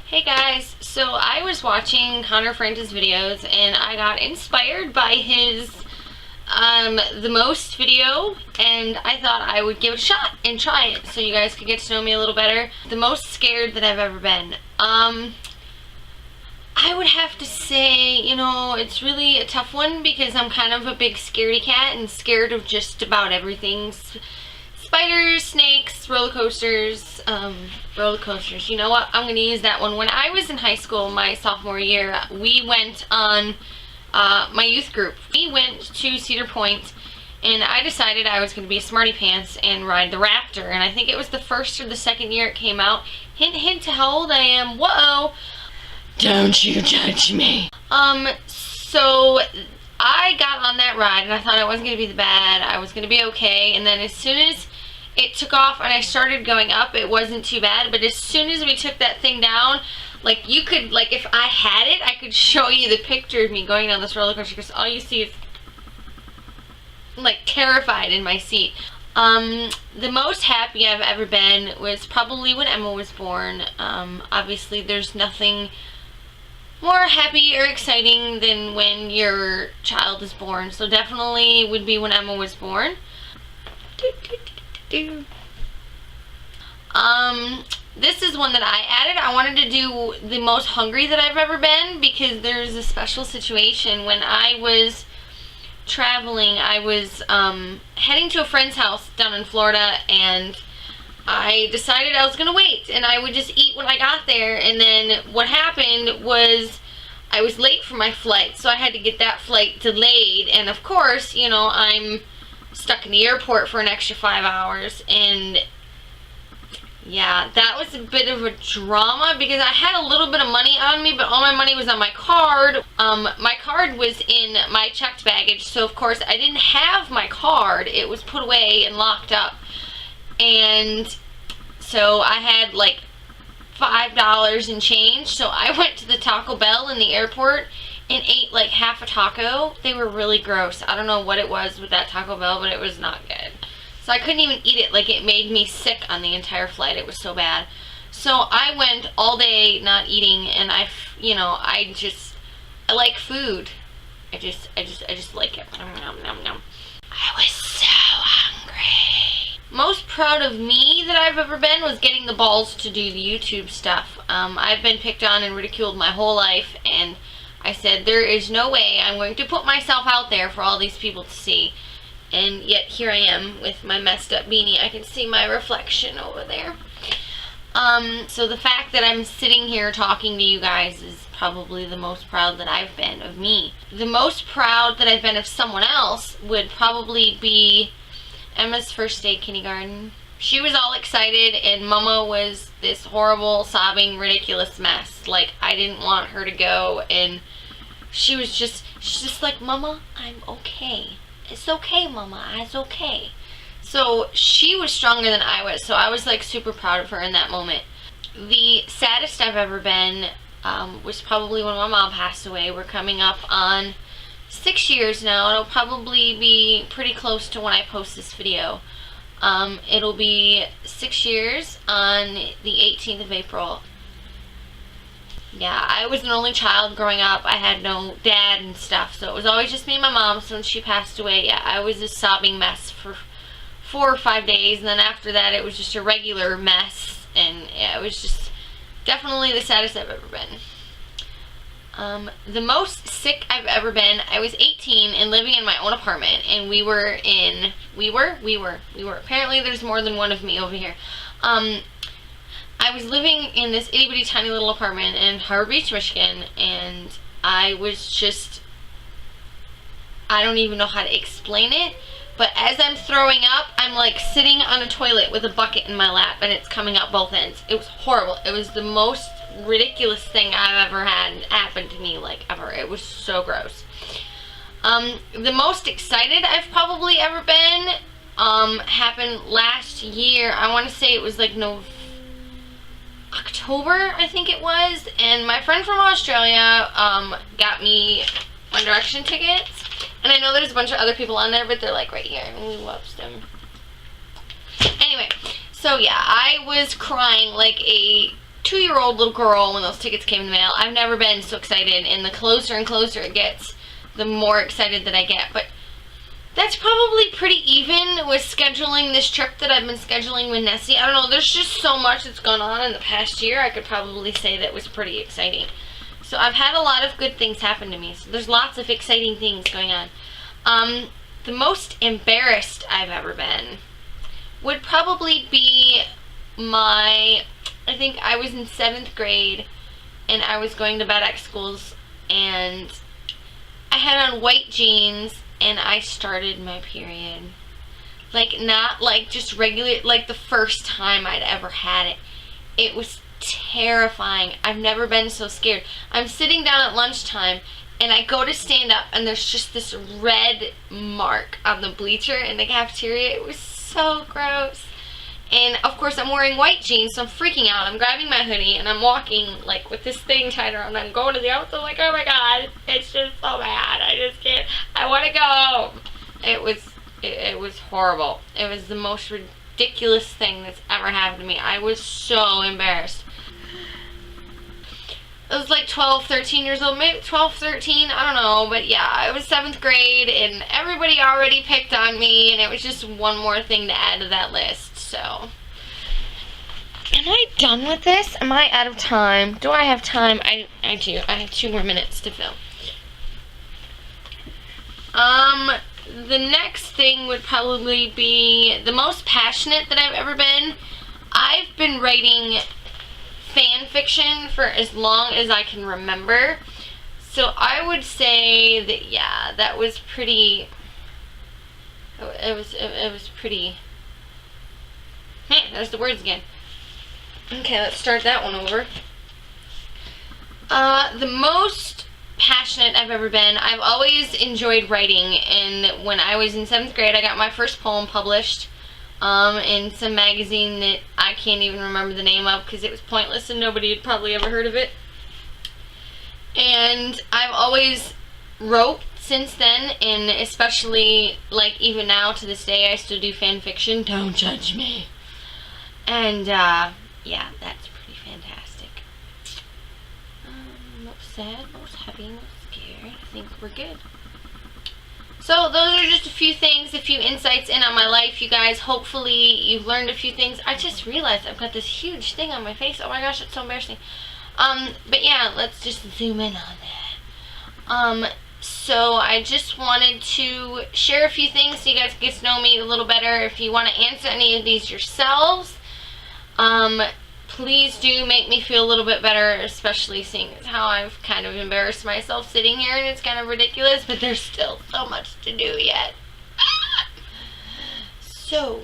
Hey guys, so I was watching Connor Francis videos and I got inspired by his the most video, and I thought I would give it a shot and try it so you guys could get to know me a little better. The most scared that I've ever been. I would have to say, it's really a tough one because I'm kind of a big scaredy cat and scared of just about everything. Spiders, snakes, roller coasters. You know what? I'm going to use that one. When I was in high school, my sophomore year, we went on my youth group. We went to Cedar Point, and I decided I was going to be a smarty pants and ride the Raptor. And I think it was the first or the second year it came out. Hint, hint to how old I am. Whoa! Don't you judge me. So I got on that ride, and I thought I wasn't going to be bad. I was going to be okay. And then as soon as it took off and I started going up, it wasn't too bad. But as soon as we took that thing down, you could, if I had it, I could show you the picture of me going down this roller coaster, because all you see is, terrified in my seat. The most happy I've ever been was probably when Emma was born. Obviously, there's nothing more happy or exciting than when your child is born. So definitely would be when Emma was born. This is one that I added. I wanted to do the most hungry that I've ever been, because there's a special situation. When I was traveling, I was heading to a friend's house down in Florida, and I decided I was going to wait, and I would just eat when I got there. And then what happened was I was late for my flight, so I had to get that flight delayed. And of course, I'm stuck in the airport for an extra 5 hours, and yeah, that was a bit of a drama because I had a little bit of money on me, but all my money was on my card. My card was in my checked baggage, so of course I didn't have my card. It was put away and locked up. And so I had $5 in change, so I went to the Taco Bell in the airport and ate half a taco. They were really gross. I don't know what it was with that Taco Bell, but it was not good. So I couldn't even eat it. It made me sick on the entire flight. It was so bad. So I went all day not eating, and I like food. I just like it. Nom, nom, nom, nom. I was so hungry. Most proud of me that I've ever been was getting the balls to do the YouTube stuff. I've been picked on and ridiculed my whole life, and I said there is no way I'm going to put myself out there for all these people to see. And yet here I am with my messed up beanie. I can see my reflection over there. So the fact that I'm sitting here talking to you guys is probably the most proud that I've been of me. The most proud that I've been of someone else would probably be Emma's first day kindergarten. She was all excited, and Mama was this horrible, sobbing, ridiculous mess. I didn't want her to go, and she's just like, Mama, I'm okay. It's okay, Mama, it's okay. So she was stronger than I was, so I was super proud of her in that moment. The saddest I've ever been was probably when my mom passed away. We're coming up on 6 years now. It'll probably be pretty close to when I post this video. It'll be 6 years on the 18th of April. Yeah, I was an only child growing up. I had no dad and stuff, so it was always just me and my mom. So when she passed away, yeah, I was a sobbing mess for 4 or 5 days, and then after that it was just a regular mess, and yeah, it was just definitely the saddest I've ever been. The most sick I've ever been, I was 18 and living in my own apartment, and we were, apparently there's more than one of me over here. I was living in this itty bitty tiny little apartment in Harbor Beach, Michigan, and I was just, I don't even know how to explain it, but as I'm throwing up, I'm sitting on a toilet with a bucket in my lap, and it's coming out both ends. It was horrible. It was the most ridiculous thing I've ever had happen to me, ever. It was so gross. The most excited I've probably ever been happened last year. I want to say it was October, I think it was, and my friend from Australia got me One Direction tickets, and I know there's a bunch of other people on there, but they're right here, and we lost them. Anyway, so yeah, I was crying like a 2-year-old little girl when those tickets came in the mail. I've never been so excited, and the closer and closer it gets, the more excited that I get. But that's probably pretty even with scheduling this trip that I've been scheduling with Nessie. I don't know, there's just so much that's gone on in the past year. I could probably say that was pretty exciting. So I've had a lot of good things happen to me. So there's lots of exciting things going on. The most embarrassed I've ever been would probably be I think I was in 7th grade, and I was going to Bad X schools, and I had on white jeans, and I started my period. Like, not like just regular, like the first time I'd ever had it. It was terrifying. I've never been so scared. I'm sitting down at lunchtime, and I go to stand up, and there's just this red mark on the bleacher in the cafeteria. It was so gross. And of course I'm wearing white jeans, so I'm freaking out. I'm grabbing my hoodie, and I'm walking like with this thing tied around. I'm going to the outside, like, oh my god, it's just so bad. I just can't. I want to go. It was horrible. It was the most ridiculous thing that's ever happened to me. I was so embarrassed. I was like 12, 13 years old, maybe 12, 13, I don't know, but yeah, it was 7th grade, and everybody already picked on me, and it was just one more thing to add to that list, so. Am I done with this? Am I out of time? Do I have time? I do. I have 2 more minutes to film. The next thing would probably be the most passionate that I've ever been. I've been writing fan fiction for as long as I can remember. So I would say that, yeah, that was pretty, it was pretty, man, there's the words again. Okay, let's start that one over. The most passionate I've ever been, I've always enjoyed writing, and when I was in 7th grade, I got my first poem published in some magazine that I can't even remember the name of because it was pointless and nobody had probably ever heard of it. And I've always wrote since then, and especially, like, even now to this day, I still do fan fiction. Don't judge me. And, yeah, that's pretty fantastic. Most sad, most happy, most scared. I think we're good. So those are just a few things, a few insights in on my life, you guys. Hopefully you've learned a few things. I just realized I've got this huge thing on my face. Oh my gosh, it's so embarrassing. But yeah, let's just zoom in on that. So I just wanted to share a few things so you guys get to know me a little better. If you want to answer any of these yourselves, please do make me feel a little bit better, especially seeing as how I've kind of embarrassed myself sitting here, and it's kind of ridiculous, but there's still so much to do yet. So,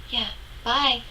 yeah, bye.